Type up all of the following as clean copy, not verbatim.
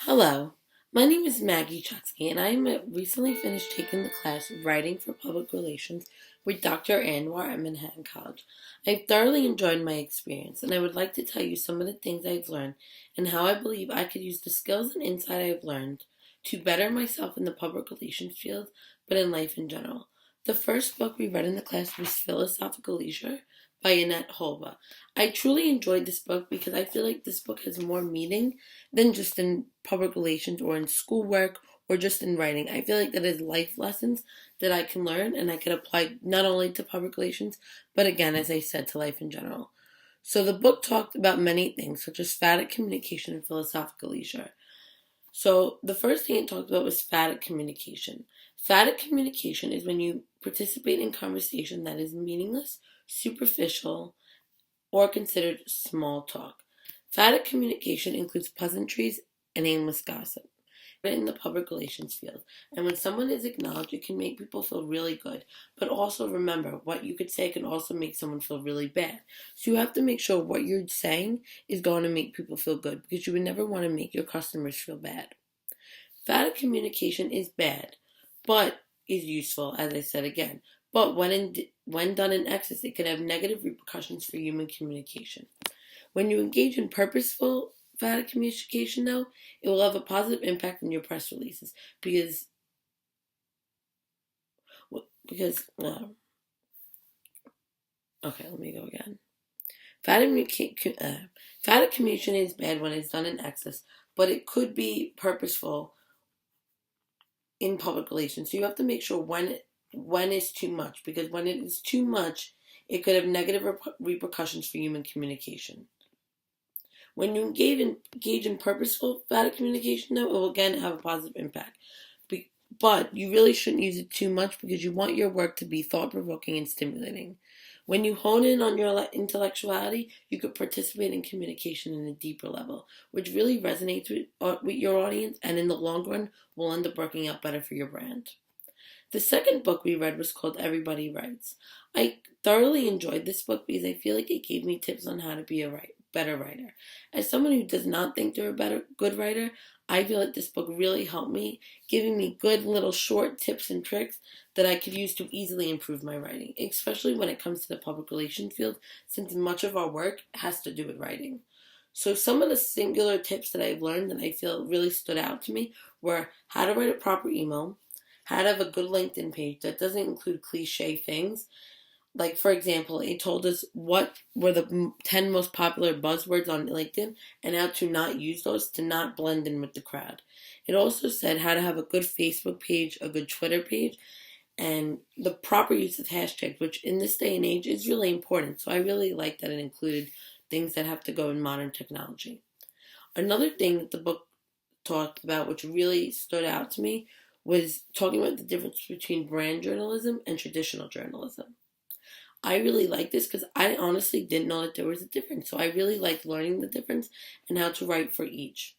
Hello, my name is Maggie Chutsky, and I am recently finished taking the class Writing for Public Relations with Dr. Anwar at Manhattan College. I've thoroughly enjoyed my experience, and I would like to tell you some of the things I've learned and how I believe I could use the skills and insight I've learned to better myself in the public relations field, but in life in general. The first book we read in the class was Philosophical Leisure by Annette Holba. I truly enjoyed this book because I feel like this book has more meaning than just in public relations or in schoolwork or just in writing. I feel like that is life lessons that I can learn and I can apply not only to public relations, but again, as I said, to life in general. So the book talked about many things, such as phatic communication and philosophical leisure. So the first thing it talked about was phatic communication. Phatic communication is when you participate in conversation that is meaningless, superficial, or considered small talk. Phatic communication includes pleasantries and aimless gossip in the public relations field. And when someone is acknowledged, it can make people feel really good. But also remember, what you could say can also make someone feel really bad. So you have to make sure what you're saying is going to make people feel good because you would never want to make your customers feel bad. Phatic communication is bad, but is useful, as I said again. But when done in excess, it can have negative repercussions for human communication. When you engage in purposeful phatic communication, though, it will have a positive impact on your press releases because okay, let me go again. Phatic communication is bad when it's done in excess, but it could be purposeful in public relations. So you have to make sure when it's too much, because when it is too much, it could have negative repercussions for human communication. When you engage in purposeful phatic communication, though, it will again have a positive impact. But you really shouldn't use it too much because you want your work to be thought provoking and stimulating. When you hone in on your intellectuality, you could participate in communication in a deeper level, which really resonates with your audience and in the long run will end up working out better for your brand. The second book we read was called Everybody Writes. I thoroughly enjoyed this book because I feel like it gave me tips on how to be a better writer. As someone who does not think they're a good writer, I feel like this book really helped me, giving me good little short tips and tricks that I could use to easily improve my writing, especially when it comes to the public relations field, since much of our work has to do with writing. So some of the singular tips that I've learned that I feel really stood out to me were how to write a proper email, how to have a good LinkedIn page that doesn't include cliche things. Like, for example, it told us what were the 10 most popular buzzwords on LinkedIn and how to not use those to not blend in with the crowd. It also said how to have a good Facebook page, a good Twitter page, and the proper use of hashtags, which in this day and age is really important. So I really like that it included things that have to go in modern technology. Another thing that the book talked about, which really stood out to me, was talking about the difference between brand journalism and traditional journalism. I really like this because I honestly didn't know that there was a difference. So I really liked learning the difference and how to write for each.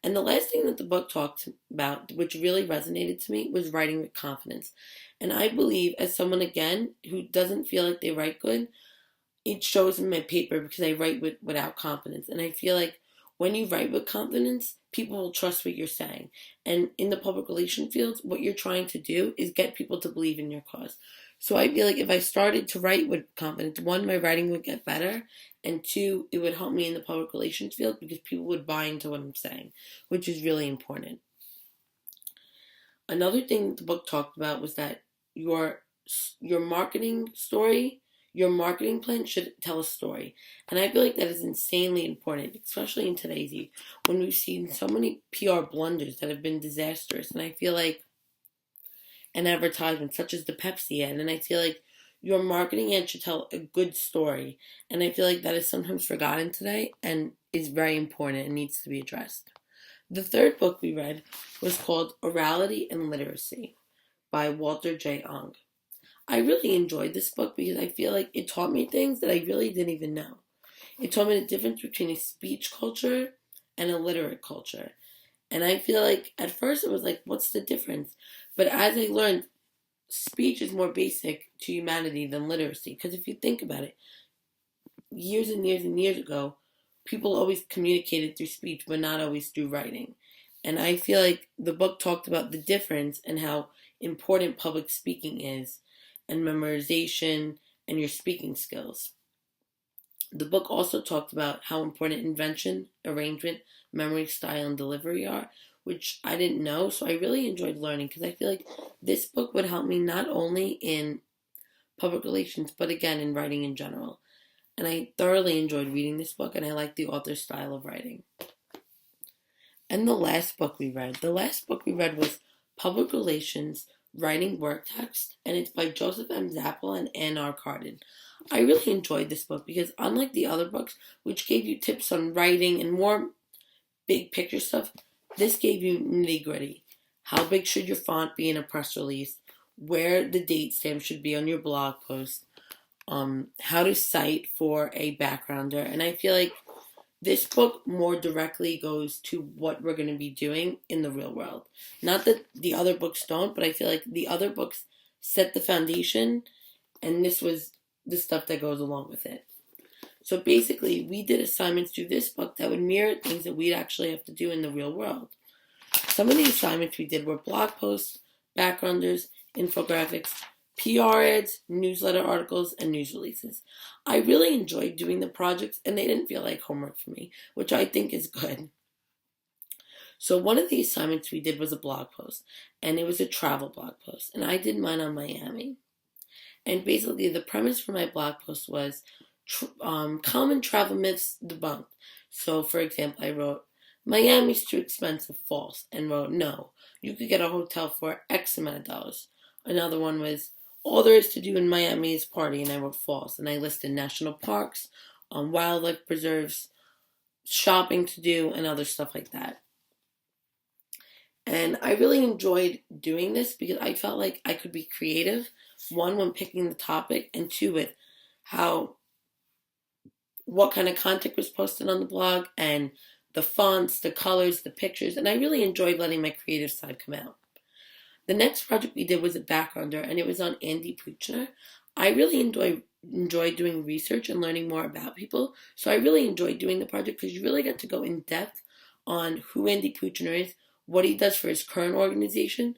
And the last thing that the book talked about, which really resonated to me, was writing with confidence. And I believe, as someone again who doesn't feel like they write good, it shows in my paper because I write without confidence. And I feel like when you write with confidence, people will trust what you're saying. And in the public relation field, what you're trying to do is get people to believe in your cause. So I feel like if I started to write with confidence, one, my writing would get better, and two, it would help me in the public relations field because people would buy into what I'm saying, which is really important. Another thing that the book talked about was that your your marketing story, your marketing plan should tell a story. And I feel like that is insanely important, especially in today's age when we've seen so many PR blunders that have been disastrous. And I feel like an advertisement such as the Pepsi ad, and I feel like your marketing ad should tell a good story. And I feel like that is sometimes forgotten today and is very important and needs to be addressed. The third book we read was called Orality and Literacy by Walter J. Ong. I really enjoyed this book because I feel like it taught me things that I really didn't even know. It taught me the difference between a speech culture and a literate culture. And I feel like at first it was like, what's the difference? But as I learned, speech is more basic to humanity than literacy. Because if you think about it, years and years and years ago, people always communicated through speech, but not always through writing. And I feel like the book talked about the difference and how important public speaking is, and memorization and your speaking skills. The book also talked about how important invention, arrangement, memory, style, and delivery are, which I didn't know. So I really enjoyed learning because I feel like this book would help me not only in public relations, but again in writing in general. And I thoroughly enjoyed reading this book, and I like the author's style of writing. And the last book we read was Public Relations Writing Work Text, and it's by Joseph M. Zappel and Ann R. Carden. I really enjoyed this book because, unlike the other books, which gave you tips on writing and more big picture stuff, this gave you nitty gritty. How big should your font be in a press release? Where the date stamp should be on your blog post? How to cite for a backgrounder. And I feel like this book more directly goes to what we're going to be doing in the real world. Not that the other books don't, but I feel like the other books set the foundation, and this was the stuff that goes along with it. So basically, we did assignments through this book that would mirror things that we'd actually have to do in the real world. Some of the assignments we did were blog posts, backgrounders, infographics, PR ads, newsletter articles, and news releases. I really enjoyed doing the projects, and they didn't feel like homework for me, which I think is good. So one of the assignments we did was a blog post, and it was a travel blog post, and I did mine on Miami. And basically, the premise for my blog post was common travel myths debunked. So, for example, I wrote, Miami's too expensive, false, and wrote, no, you could get a hotel for X amount of dollars. Another one was, all there is to do in Miami is party, and I wrote false. And I listed national parks, wildlife preserves, shopping to do, and other stuff like that. And I really enjoyed doing this because I felt like I could be creative, one, when picking the topic, and two, with how, what kind of content was posted on the blog, and the fonts, the colors, the pictures, and I really enjoyed letting my creative side come out. The next project we did was a backgrounder, and it was on Andy Puchner. I really enjoyed doing research and learning more about people, so I really enjoyed doing the project because you really get to go in depth on who Andy Puchner is, what he does for his current organization,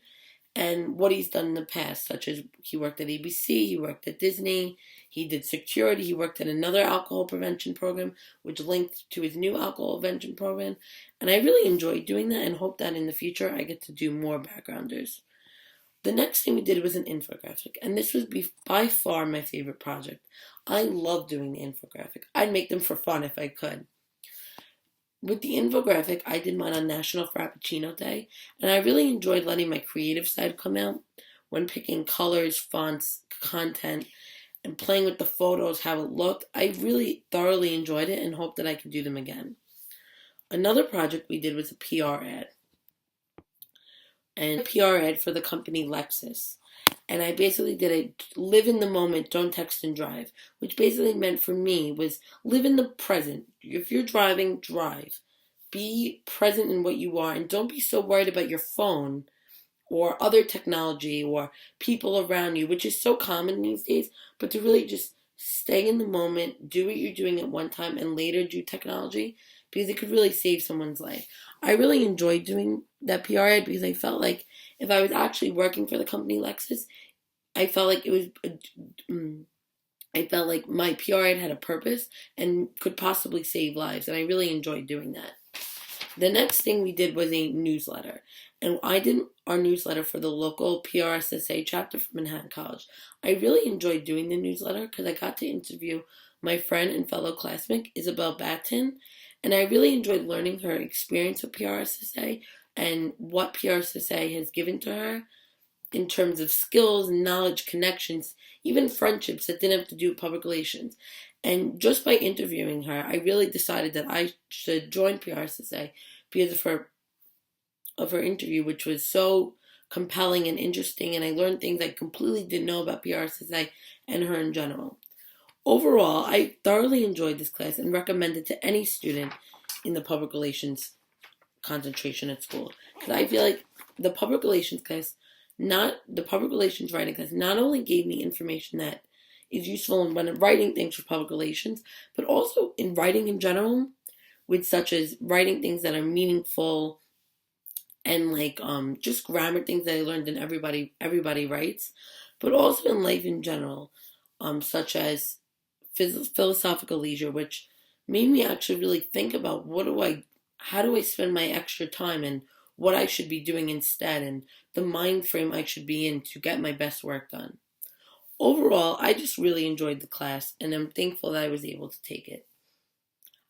and what he's done in the past, such as he worked at ABC, he worked at Disney, he did security, he worked at another alcohol prevention program, which linked to his new alcohol prevention program. And I really enjoyed doing that and hope that in the future I get to do more backgrounders. The next thing we did was an infographic, and this was by far my favorite project. I love doing the infographic. I'd make them for fun if I could. With the infographic, I did mine on National Frappuccino Day, and I really enjoyed letting my creative side come out when picking colors, fonts, content, and playing with the photos, how it looked. I really thoroughly enjoyed it and hope that I can do them again. Another project we did was a PR ad, and a PR ad for the company Lexus. And I basically did a live in the moment, don't text and drive, which basically meant for me was live in the present. If you're driving, drive. Be present in what you are, and don't be so worried about your phone or other technology or people around you, which is so common these days, but to really just stay in the moment, do what you're doing at one time, and later do technology, because it could really save someone's life. I really enjoyed doing that PR ad because I felt like if I was actually working for the company Lexus, I felt like it was, I felt like my PR ad had a purpose and could possibly save lives, and I really enjoyed doing that. The next thing we did was a newsletter, and I did our newsletter for the local PRSSA chapter from Manhattan College. I really enjoyed doing the newsletter because I got to interview my friend and fellow classmate, Isabel Batten, and I really enjoyed learning her experience with PRSSA and what PRSSA has given to her in terms of skills, knowledge, connections, even friendships that didn't have to do with public relations. And just by interviewing her, I really decided that I should join PRSSA because of her interview, which was so compelling and interesting, and I learned things I completely didn't know about PRSSA and her in general. Overall, I thoroughly enjoyed this class and recommend it to any student in the public relations concentration at school. Because I feel like the public relations class, not the public relations writing class, not only gave me information that is useful when writing things for public relations, but also in writing in general, with such as writing things that are meaningful and like just grammar things that I learned in Everybody Writes, but also in life in general, such as philosophical leisure, which made me actually really think about how do I spend my extra time and what I should be doing instead and the mind frame I should be in to get my best work done. Overall, I just really enjoyed the class and I'm thankful that I was able to take it.